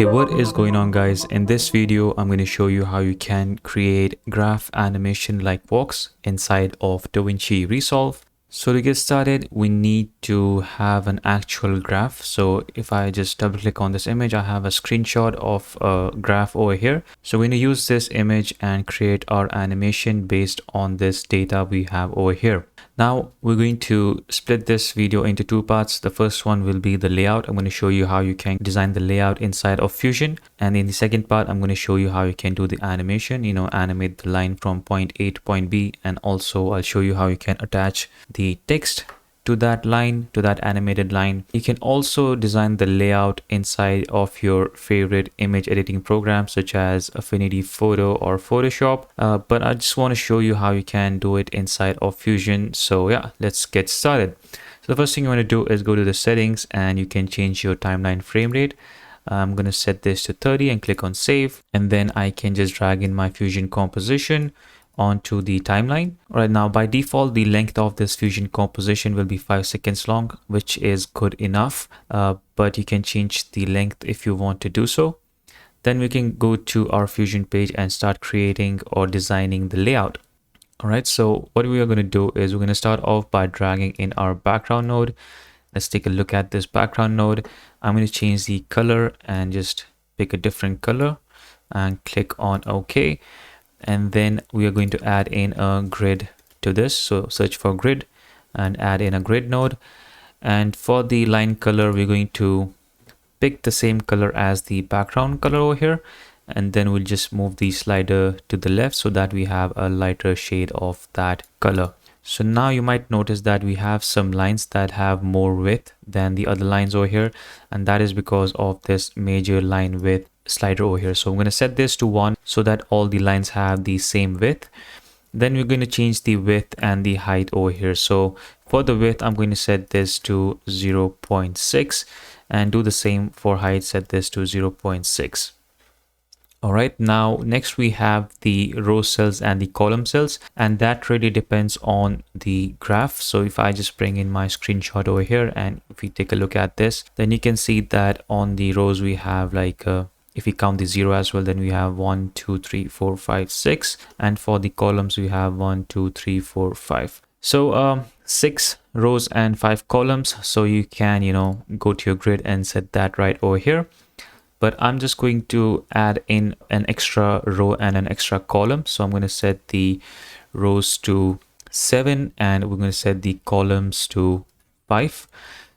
Hey, what is going on, guys? In this video I'm going to show you how you can create graph animation like walks inside of Davinci Resolve. So to get started, we need to have an actual graph. So if I just double click on this image, I have a screenshot of a graph over here. So we're going to use this image and create our animation based on this data we have over here. Now we're going to split this video into two parts. The first one will be the layout. I'm going to show you how you can design the layout inside of Fusion. And in the second part, I'm going to show you how you can do the animation, animate the line from point A to point B. And also I'll show you how you can attach the text to that line, to that animated line. You can also design the layout inside of your favorite image editing programs such as Affinity Photo or Photoshop. But I just want to show you how you can do it inside of Fusion. So yeah, let's get started. So the first thing you want to do is go to the settings and you can change your timeline frame rate. I'm going to set this to 30 and click on save. And then I can just drag in my Fusion composition onto the timeline. Right now, by default, the length of this Fusion composition will be 5 seconds long, which is good enough. But you can change the length if you want to do so. Then we can go to our Fusion page and start creating or designing the layout. All right, so what we are going to do is we're going to start off by dragging in our background node. Let's take a look at this background node. I'm going to change the color and just pick a different color and click on OK. And then we are going to add in a grid to this. So search for grid and add in a grid node. And for the line color, we're going to pick the same color as the background color over here. And then we'll just move the slider to the left so that we have a lighter shade of that color. So now you might notice that we have some lines that have more width than the other lines over here. And that is because of this major line width slider over here. So I'm going to set this to 1 so that all the lines have the same width. Then we're going to change the width and the height over here. So for the width, I'm going to set this to 0.6 and do the same for height, set this to 0.6. All right, now next we have the row cells and the column cells, and that really depends on the graph. So if I just bring in my screenshot over here and if we take a look at this, then you can see that on the rows we have like if we count the 0 as well, then we have 1, 2, 3, 4, 5, 6. And for the columns, we have 1, 2, 3, 4, 5. So 6 rows and 5 columns. So you can, go to your grid and set that right over here. But I'm just going to add in an extra row and an extra column. So I'm going to set the rows to 7 and we're going to set the columns to 5.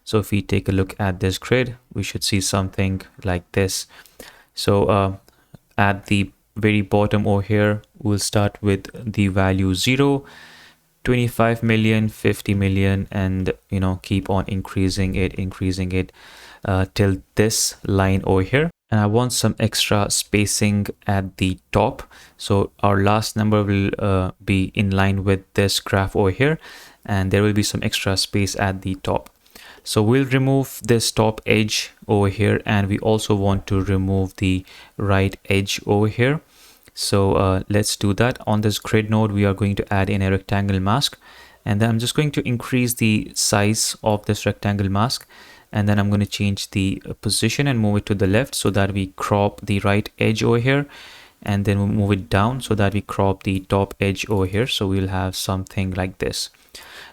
So if we take a look at this grid, we should see something like this. So at the very bottom over here, we'll start with the value 0, 25 million, 50 million, and keep on increasing it till this line over here. And I want some extra spacing at the top. So our last number will be in line with this graph over here, and there will be some extra space at the top. So we'll remove this top edge over here, and we also want to remove the right edge over here. So let's do that. On this grid node, we are going to add in a rectangle mask, and then I'm just going to increase the size of this rectangle mask. And then I'm going to change the position and move it to the left so that we crop the right edge over here. And then we'll move it down so that we crop the top edge over here. So we'll have something like this.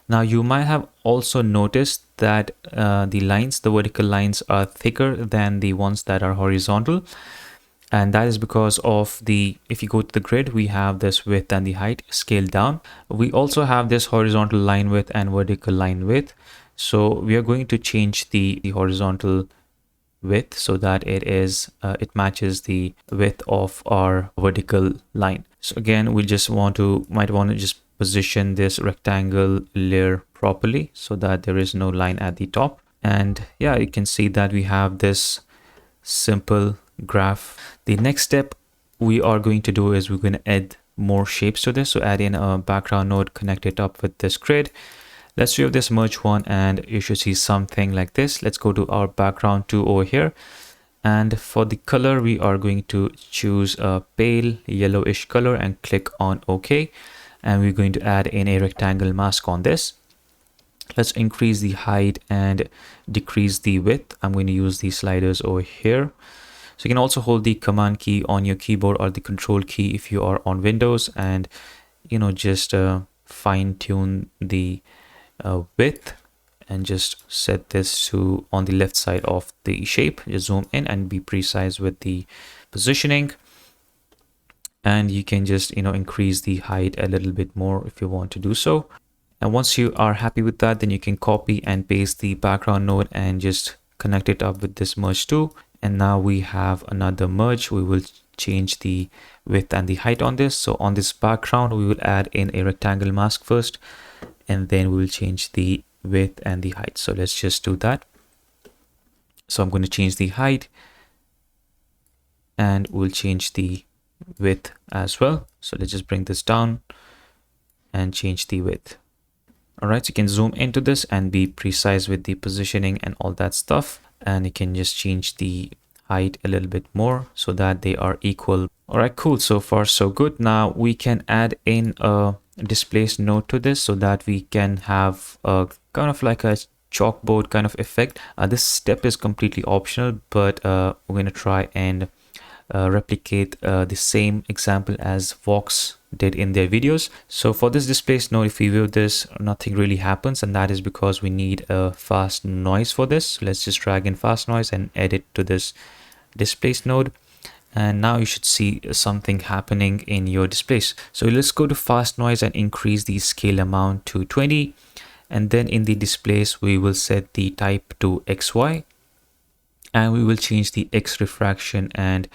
Now you might have also noticed that the vertical lines are thicker than the ones that are horizontal. And that is because of if you go to the grid, we have this width and the height scaled down. We also have this horizontal line width and vertical line width. So we are going to change the horizontal width so that it matches the width of our vertical line. So again, we just might want to just position this rectangle layer properly so that there is no line at the top. And yeah, you can see that we have this simple graph. The next step we are going to do is we're going to add more shapes to this. So add in a background node, connect it up with this grid. Let's do this merge one and you should see something like this. Let's go to our background 2 over here. And for the color, we are going to choose a pale yellowish color and click on OK. And we're going to add in a rectangle mask on this. Let's increase the height and decrease the width. I'm going to use these sliders over here. So you can also hold the command key on your keyboard or the control key if you are on Windows, and just fine tune the width, and just set this to on the left side of the shape. Just zoom in and be precise with the positioning. And you can just increase the height a little bit more if you want to do so. And once you are happy with that, then you can copy and paste the background node and just connect it up with this merge tool. And now we have another merge. We will change the width and the height on this. So on this background, we will add in a rectangle mask first, and then we will change the width and the height. So let's just do that. So I'm going to change the height, and we'll change the width as well. So let's just bring this down and change the width. All right, so you can zoom into this and be precise with the positioning and all that stuff. And you can just change the height a little bit more so that they are equal. All right, cool. So far, so good. Now we can add in a displaced node to this so that we can have a kind of like a chalkboard kind of effect. This step is completely optional, but we're going to try and replicate the same example as Vox did in their videos. So for this displaced node, if we view this, nothing really happens, and that is because we need a fast noise for this. So let's just drag in fast noise and add it to this displaced node. And now you should see something happening in your displace. So let's go to fast noise and increase the scale amount to 20. And then in the displace, we will set the type to XY. And we will change the X refraction and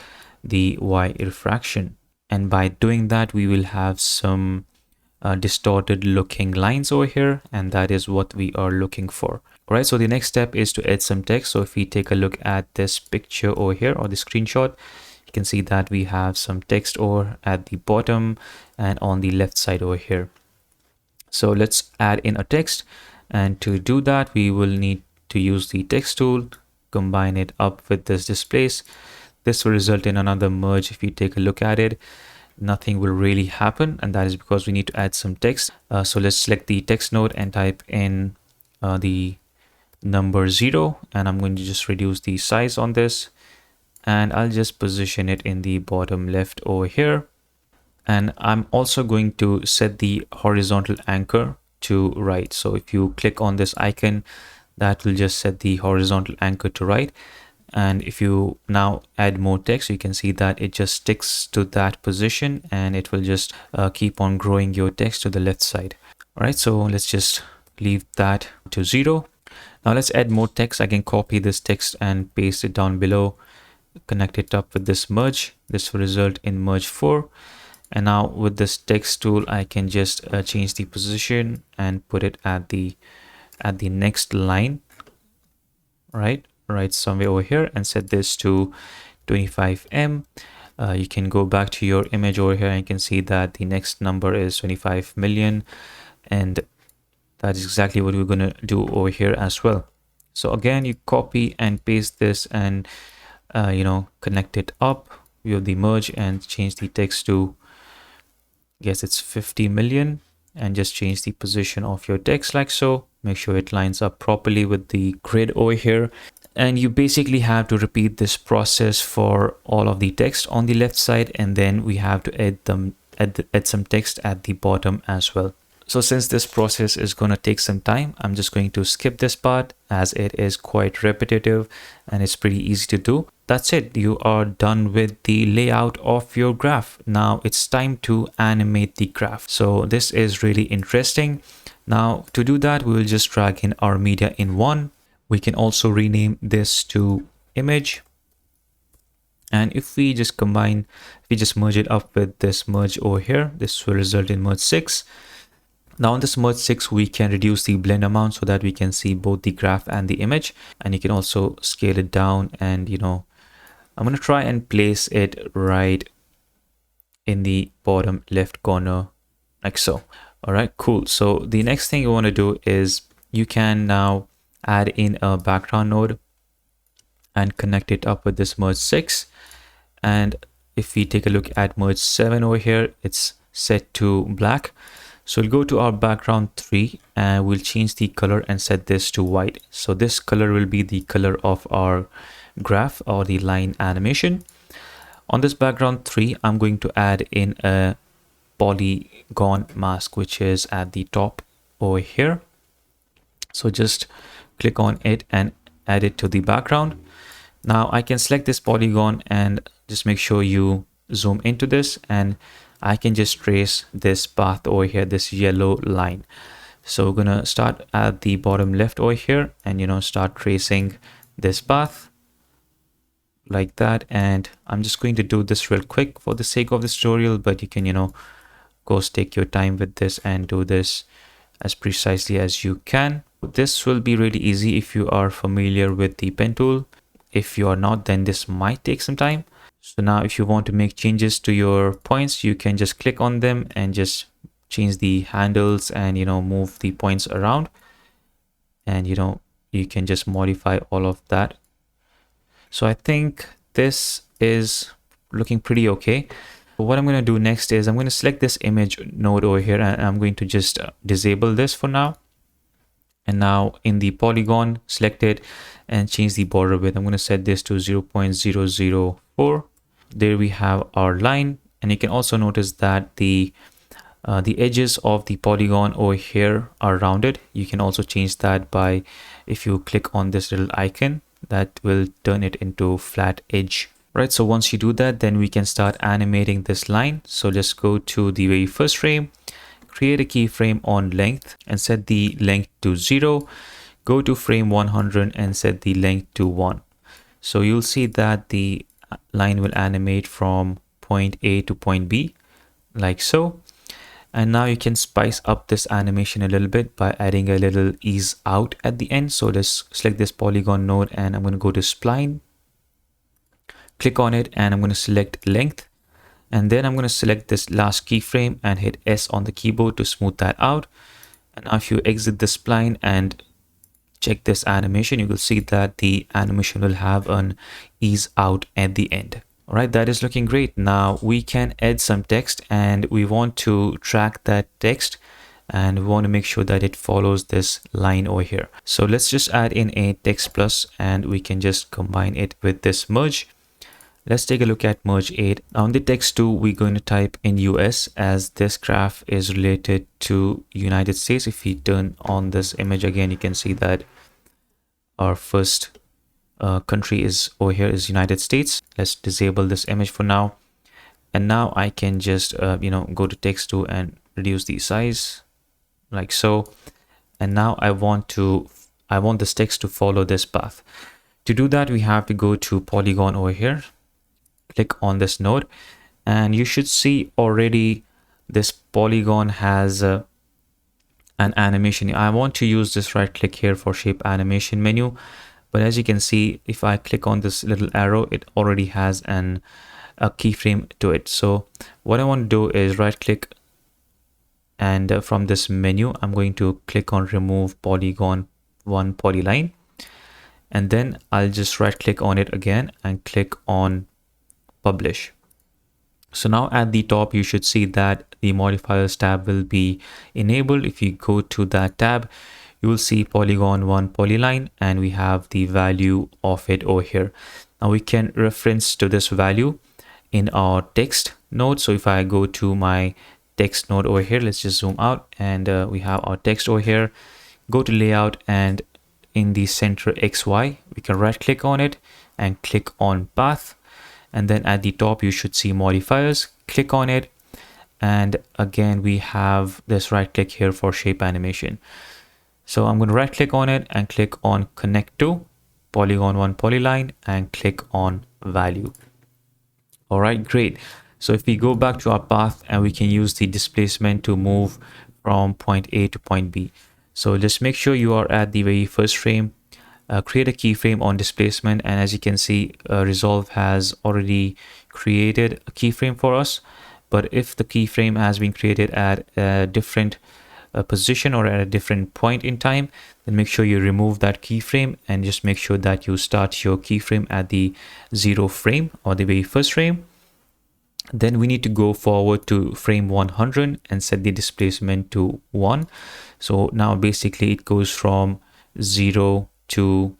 the Y refraction. And by doing that, we will have some distorted looking lines over here. And that is what we are looking for. All right, so the next step is to add some text. So if we take a look at this picture over here, or the screenshot, you can see that we have some text over at the bottom and on the left side over here. So let's add in a text. And to do that, we will need to use the text tool, combine it up with this displace. This will result in another merge. If you take a look at it, nothing will really happen, and that is because we need to add some text. So let's select the text node and type in the number 0, and I'm going to just reduce the size on this, and I'll just position it in the bottom left over here. And I'm also going to set the horizontal anchor to right. So if you click on this icon, that will just set the horizontal anchor to right. And if you now add more text, you can see that it just sticks to that position, and it will just keep on growing your text to the left side. All right, so let's just leave that to 0. Now let's add more text. I can copy this text and paste it down below, connect it up with this merge. This will result in merge 4. And now with this text tool, I can just change the position and put it at the next line, right somewhere over here, and set this to 25M. You can go back to your image over here and you can see that the next number is 25 million, and that is exactly what we're going to do over here as well. So again, you copy and paste this and connect it up with the merge and change the text to, yes, it's 50 million, and just change the position of your text like so. Make sure it lines up properly with the grid over here. And you basically have to repeat this process for all of the text on the left side, and then we have to add some text at the bottom as well. So since this process is going to take some time, I'm just going to skip this part as it is quite repetitive and it's pretty easy to do. That's it. You are done with the layout of your graph. Now it's time to animate the graph. So this is really interesting. Now to do that, we will just drag in our media in one. We can also rename this to image. And if we just merge it up with this merge over here, this will result in merge 6. Now on this merge 6, we can reduce the blend amount so that we can see both the graph and the image. And you can also scale it down, and I'm going to try and place it right in the bottom left corner like so. All right, cool. So the next thing you want to do is you can now add in a background node and connect it up with this merge 6. And if we take a look at merge 7 over here, it's set to black. So we'll go to our background 3 and we'll change the color and set this to white. So this color will be the color of our graph or the line animation. On this background 3, I'm going to add in a polygon mask, which is at the top over here. So just click on it and add it to the background. Now I can select this polygon and just make sure you zoom into this, and I can just trace this path over here, this yellow line. So we're gonna start at the bottom left over here and start tracing this path like that. And I'm just going to do this real quick for the sake of this tutorial, but you can of course take your time with this and do this as precisely as you can. This will be really easy if you are familiar with the pen tool. If you are not, then this might take some time. So now if you want to make changes to your points, you can just click on them and just change the handles and move the points around, and you can just modify all of that. So I think this is looking pretty okay. What I'm going to do next is I'm going to select this image node over here, and I'm going to just disable this for now. And now in the polygon, select it and change the border width. I'm going to set this to 0.004. There we have our line, and you can also notice that the edges of the polygon over here are rounded. You can also change that by, if you click on this little icon, that will turn it into flat edge. Right, so once you do that, then we can start animating this line. So just go to the very first frame, create a keyframe on length and set the length to 0. Go to frame 100 and set the length to 1. So you'll see that the line will animate from point A to point B, like so. And now you can spice up this animation a little bit by adding a little ease out at the end. So let's select this polygon node, and I'm going to go to spline, click on it, and I'm going to select length. And then I'm going to select this last keyframe and hit S on the keyboard to smooth that out. And now if you exit the spline and check this animation, you will see that the animation will have an ease out at the end. All right, that is looking great. Now we can add some text, and we want to track that text, and we want to make sure that it follows this line over here. So let's just add in a text plus, and we can just combine it with this merge. Let's take a look at merge 8. On the text 2, we're going to type in US, as this graph is related to United States. If we turn on this image again, you can see that our first country is over here is United States. Let's disable this image for now. And now I can just go to text 2 and reduce the size like so. And now I want this text to follow this path. To do that, we have to go to polygon over here, click on this node, and you should see already this polygon has an animation. I want to use this right click here for shape animation menu, but as you can see, if I click on this little arrow, it already has a keyframe to it. So what I want to do is right click, and from this menu I'm going to click on remove polygon 1 polyline, and then I'll just right click on it again and click on publish. So now at the top you should see that the modifiers tab will be enabled. If you go to that tab, you will see polygon 1 polyline, and we have the value of it over here. Now we can reference to this value in our text node. So if I go to my text node over here, let's just zoom out, and we have our text over here. Go to layout, and in the center XY, we can right click on it and click on path. And then at the top, you should see modifiers, click on it. And again, we have this right click here for shape animation. So I'm going to right click on it and click on connect to polygon 1 polyline and click on value. All right, great. So if we go back to our path, and we can use the displacement to move from point A to point B. So just make sure you are at the very first frame. Create a keyframe on displacement, and as you can see, Resolve has already created a keyframe for us. But if the keyframe has been created at a different position or at a different point in time, then make sure you remove that keyframe and just make sure that you start your keyframe at the 0 frame or the very first frame. Then we need to go forward to frame 100 and set the displacement to 1. So now basically it goes from 0 to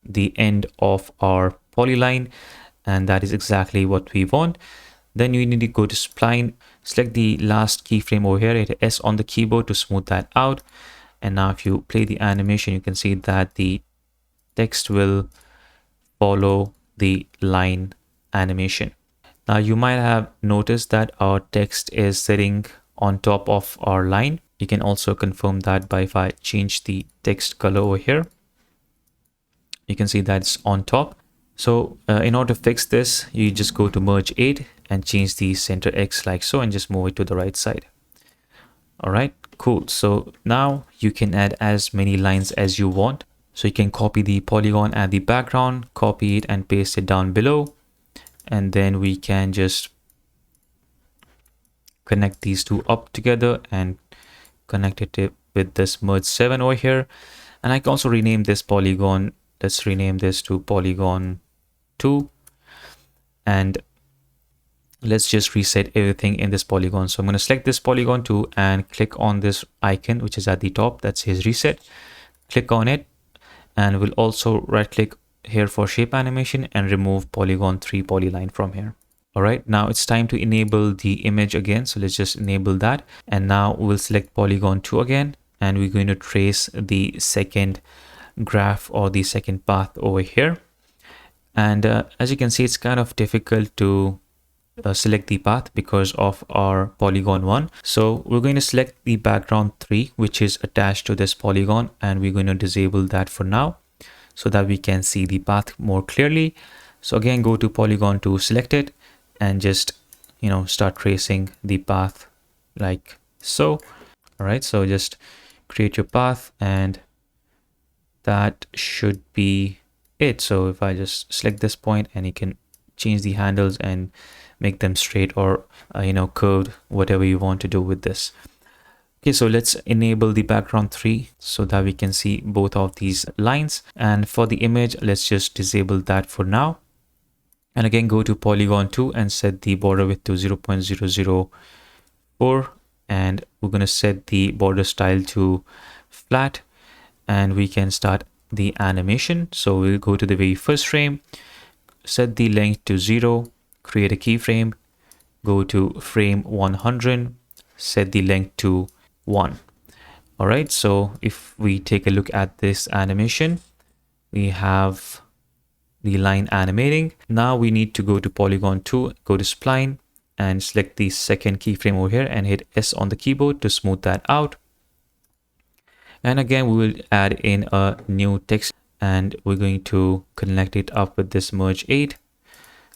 the end of our polyline, and that is exactly what we want. Then you need to go to spline, select the last keyframe over here, hit S on the keyboard to smooth that out. And now if you play the animation, you can see that the text will follow the line animation. Now you might have noticed that our text is sitting on top of our line. You can also confirm that by if I change the text color over here, you can see that it's on top. So in order to fix this, you just go to merge 8 and change the center X like so and just move it to the right side. All right, cool. So now you can add as many lines as you want. So you can copy the polygon at the background, copy it and paste it down below. And then we can just connect these two up together and connect it with this merge 7 over here. And I can also rename this polygon. Let's rename this to polygon 2. And let's just reset everything in this polygon. So I'm going to select this polygon 2 and click on this icon, which is at the top. That's his reset. Click on it. And we'll also right click here for shape animation and remove polygon 3 polyline from here. All right, now it's time to enable the image again. So let's just enable that. And now we'll select polygon 2 again, and we're going to trace the second graph or the second path over here. And as you can see, it's kind of difficult to select the path because of our polygon 1. So we're going to select the background 3, which is attached to this polygon, and we're going to disable that for now so that we can see the path more clearly. So again, go to polygon 2, select it, and just, start tracing the path like so. All right, so just create your path, and that should be it. So if I just select this point, and you can change the handles and make them straight or curved, whatever you want to do with this. Okay, so let's enable the background 3 so that we can see both of these lines. And for the image, let's just disable that for now. And again, go to polygon 2 and set the border width to 0.004. And we're going to set the border style to flat, and we can start the animation. So we'll go to the very first frame, set the length to 0, create a keyframe, go to frame 100, set the length to 1. All right, so if we take a look at this animation, we have the line animating. Now we need to go to polygon 2, go to spline, and select the second keyframe over here and hit S on the keyboard to smooth that out. And again, we will add in a new text, and we're going to connect it up with this merge 8.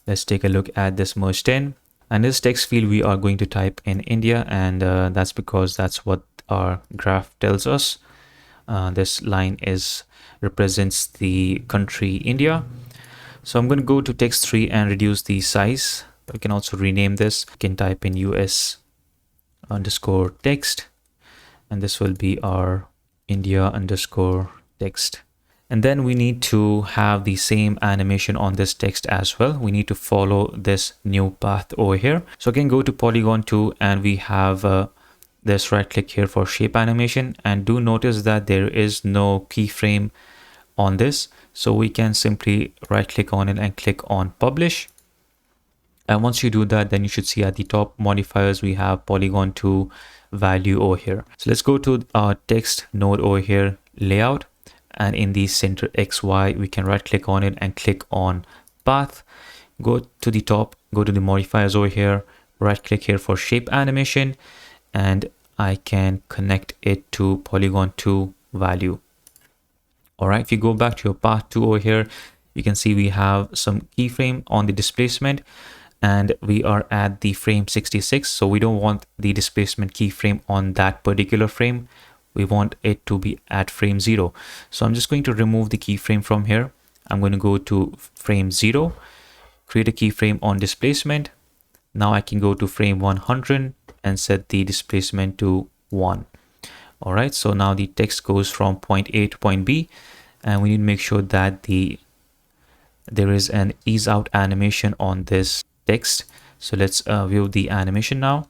Let's take a look at this merge 10. And this text field, we are going to type in India, and that's because that's what our graph tells us. This line represents the country India. So I'm going to go to text 3 and reduce the size. We can also rename this. We can type in US_text, and this will be our India_text. And then we need to have the same animation on this text as well. We need to follow this new path over here. So again, go to polygon 2, and we have this right click here for shape animation. And do notice that there is no keyframe on this. So we can simply right click on it and click on publish. And once you do that, then you should see at the top modifiers, we have polygon 2 value over here. So let's go to our text node over here, layout. And in the center XY, we can right click on it and click on path. Go to the top, go to the modifiers over here, right click here for shape animation, and I can connect it to polygon 2 value. All right, if you go back to your path 2 over here, you can see we have some keyframe on the displacement, and we are at the frame 66. So we don't want the displacement keyframe on that particular frame. We want it to be at frame 0. So I'm just going to remove the keyframe from here. I'm going to go to frame 0, create a keyframe on displacement. Now I can go to frame 100 and set the displacement to 1. All right, so now the text goes from point A to point B, and we need to make sure that there is an ease out animation on this text. So let's view the animation now.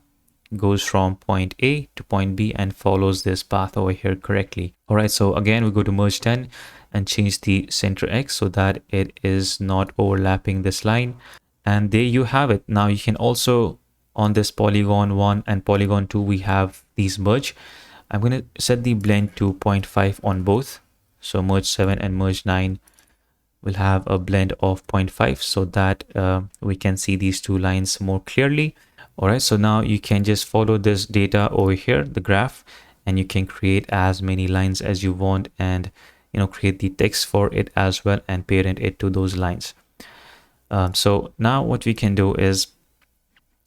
Goes from point A to point B and follows this path over here correctly. All right, so again, we go to merge 10 and change the center X so that it is not overlapping this line. And there you have it. Now you can also, on this polygon 1 and polygon 2, we have these merge. I'm going to set the blend to 0.5 on both. So merge 7 and merge 9 will have a blend of 0.5 so that we can see these two lines more clearly. All right, so now you can just follow this data over here, the graph, and you can create as many lines as you want, and create the text for it as well and parent it to those lines. So now what we can do is,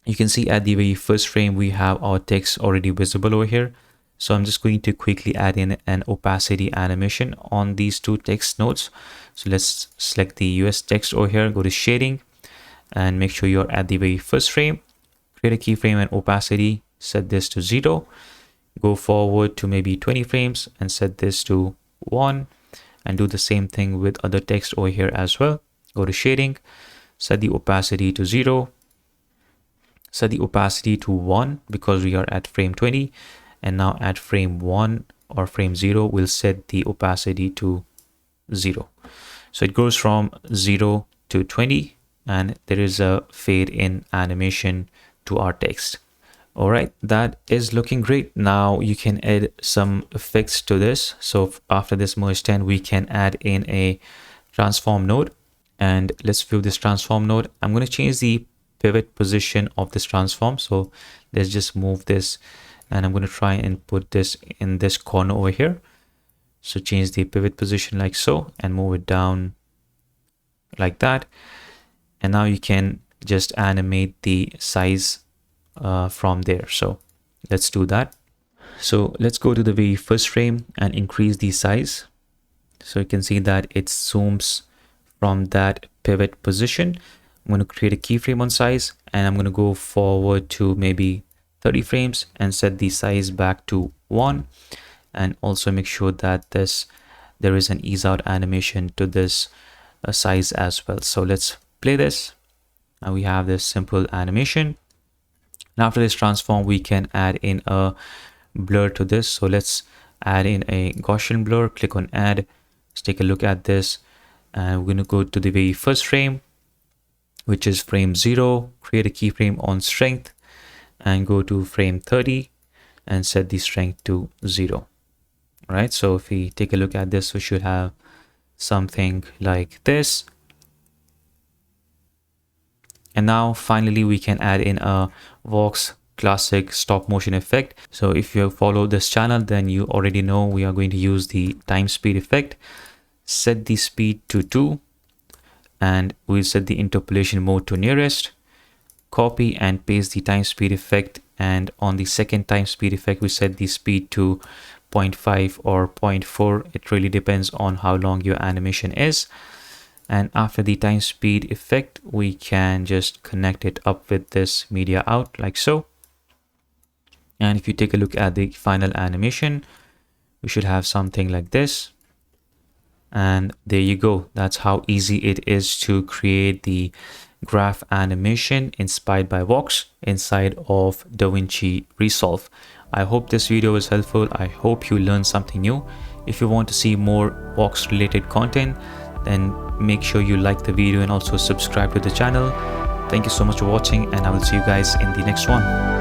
you can see at the very first frame we have our text already visible over here. So I'm just going to quickly add in an opacity animation on these two text nodes. So let's select the US text over here, go to shading, and make sure you're at the very first frame. Create a keyframe and opacity, set this to 0. Go forward to maybe 20 frames and set this to 1. And do the same thing with other text over here as well. Go to shading, set the opacity to 0. Set the opacity to 1 because we are at frame 20. And now at frame 1 or frame 0, we'll set the opacity to 0. So it goes from 0 to 20, and there is a fade in animation to our text. All right, that is looking great. Now you can add some effects to this. So after this merge 10, we can add in a transform node. And let's view this transform node. I'm going to change the pivot position of this transform. So let's just move this, and I'm going to try and put this in this corner over here. So change the pivot position like so and move it down like that. And now you can just animate the size from there. So let's do that. So let's go to the very first frame and increase the size. So you can see that it zooms from that pivot position. I'm going to create a keyframe on size, and I'm going to go forward to maybe 30 frames and set the size back to 1, and also make sure that there is an ease out animation to this size as well. So let's play this. Now we have this simple animation. And after this transform, we can add in a blur to this. So let's add in a Gaussian blur. Click on add. Let's take a look at this, and we're going to go to the very first frame, which is frame 0. Create a keyframe on strength and go to frame 30 and set the strength to 0. All right, so if we take a look at this, we should have something like this. And now finally we can add in a Vox classic stop motion effect. So if you follow this channel, then you already know we are going to use the time speed effect. Set the speed to 2, and we'll set the interpolation mode to nearest. Copy and paste the time speed effect, and on the second time speed effect we set the speed to 0.5 or 0.4. It really depends on how long your animation is. And after the time speed effect, we can just connect it up with this media out like so. And if you take a look at the final animation, we should have something like this. And there you go. That's how easy it is to create the graph animation inspired by Vox inside of Davinci Resolve. I hope this video was helpful. I hope you learned something new. If you want to see more Vox related content, then make sure you like the video and also subscribe to the channel. Thank you so much for watching, and I will see you guys in the next one.